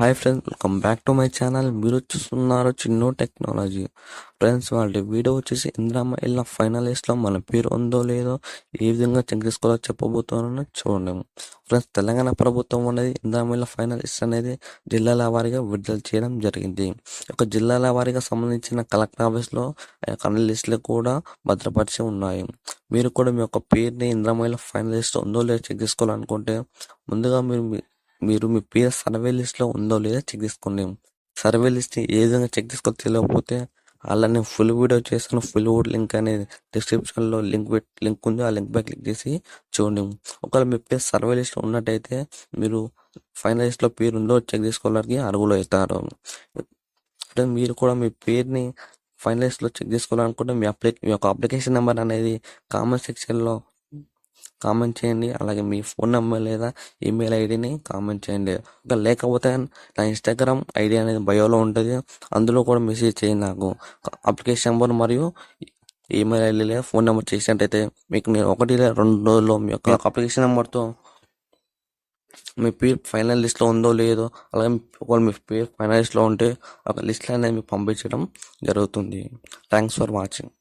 Hi friends, welcome back to my channel. మీరు చూస్తున్నారు Chinnu technology. Friends, వాళ్ళ వీడియో వచ్చేసి ఇందిరమ్మ ఇళ్ళ ఫైనల్ లిస్ట్లో మన పేరు ఉందో లేదో ఏ విధంగా చెక్ చేసుకోవాలో చెప్పబోతున్నాను, చూడండి. ఫ్రెండ్స్, తెలంగాణ ప్రభుత్వం అనేది ఇందిరమ్మ ఇళ్ళ ఫైనల్ లిస్ట్ అనేది జిల్లాల వారీగా విడుదల చేయడం జరిగింది. ఒక జిల్లాల వారీగా సంబంధించిన కలెక్టర్ ఆఫీస్లో అన్ని లిస్టులు కూడా భద్రపరిచి ఉన్నాయి. మీరు కూడా మీ యొక్క పేరుని ఇందిరమ్మ ఇళ్ళ ఫైనల్ లిస్ట్ ఉందో లేదో చెక్ చేసుకోవాలనుకుంటే ముందుగా మీరు మీ పేరు సర్వే లిస్ట్లో ఉందో లేదో చెక్ చేసుకోండి. సర్వే లిస్ట్ ఏ విధంగా చెక్ చేసుకో తెలియకపోతే అలా నేను ఫుల్ వీడియో చేస్తాను. ఫుల్ వీడియో లింక్ అనేది డిస్క్రిప్షన్లో లింక్ ఉంది. ఆ లింక్ పై క్లిక్ చేసి చూడండి. ఒకవేళ మీ పేరు సర్వే లిస్ట్లో ఉన్నట్టయితే మీరు ఫైనల్ లిస్ట్లో పేరు ఉందో చెక్ చేసుకోవడానికి అర్హులు అవుతారు. అంటే మీరు కూడా మీ పేరుని ఫైనల్ లిస్ట్లో చెక్ చేసుకోవాలనుకుంటే మీ యొక్క అప్లికేషన్ నెంబర్ అనేది కామెంట్ సెక్షన్లో కామెంట్ చేయండి. అలాగే మీ ఫోన్ నెంబర్ లేదా ఈమెయిల్ ఐడిని కామెంట్ చేయండి. లేకపోతే నా ఇన్స్టాగ్రామ్ ఐడి అనేది బయోలో ఉంటుంది. అందులో కూడా మెసేజ్ చేయండి నాకు. అప్లికేషన్ నెంబర్ మరియు ఈమెయిల్ ఐడి లేదా ఫోన్ నెంబర్ చేసినట్టయితే మీకు నేను 1 లేదా 2 రోజుల్లో మీ యొక్క అప్లికేషన్ నెంబర్తో మీ పేరు ఫైనల్ లిస్ట్లో ఉందో లేదో, అలాగే ఒకవేళ మీ పేరు ఫైనల్ లిస్ట్లో ఉంటే ఒక లిస్ట్ అనేది మీకు పంపించడం జరుగుతుంది. Thanks for watching.